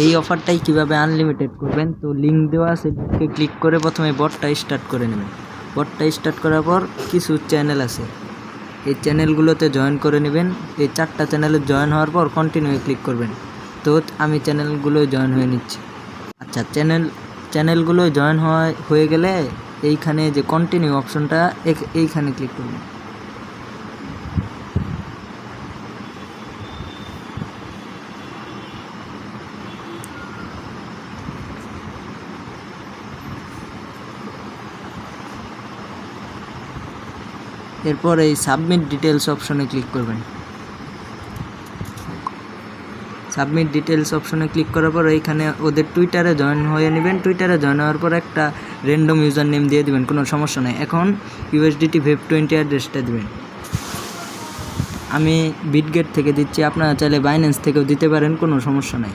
এই অফারটাই কিভাবে আনলিমিটেড করবেন, তো লিঙ্ক দেওয়া আছে, ক্লিক করে প্রথমে বটটা স্টার্ট করে নেবেন। বটটা স্টার্ট করার পর কিছু চ্যানেল আছে, এই চ্যানেলগুলোতে জয়েন করে নেবেন। এই 4টা চ্যানেলে জয়েন হওয়ার পর কন্টিনিউ ক্লিক করবেন। তো আমি চ্যানেলগুলো জয়েন হয়ে নিচ্ছি। আচ্ছা, চ্যানেলগুলো জয়েন হয়ে গেলে এইখানে যে কন্টিনিউ অপশনটা, এইখানে ক্লিক করবেন। এরপর এই সাবমিট ডিটেলস অপশনে ক্লিক করবেন। সাবমিট ডিটেলস অপশনে ক্লিক করার পর এইখানে ওদের টুইটারে জয়েন হয়ে নেবেন। টুইটারে জয়েন হওয়ার পর একটা র্যান্ডম ইউজার নেম দিয়ে দেবেন, কোনো সমস্যা নেই। এখন ইউএসডিটি ভেব 20 অ্যাড্রেসটা দেবেন। আমি বিটগেট থেকে দিচ্ছি, আপনারা চাইলে বাইন্যান্স থেকেও দিতে পারেন, কোনো সমস্যা নেই।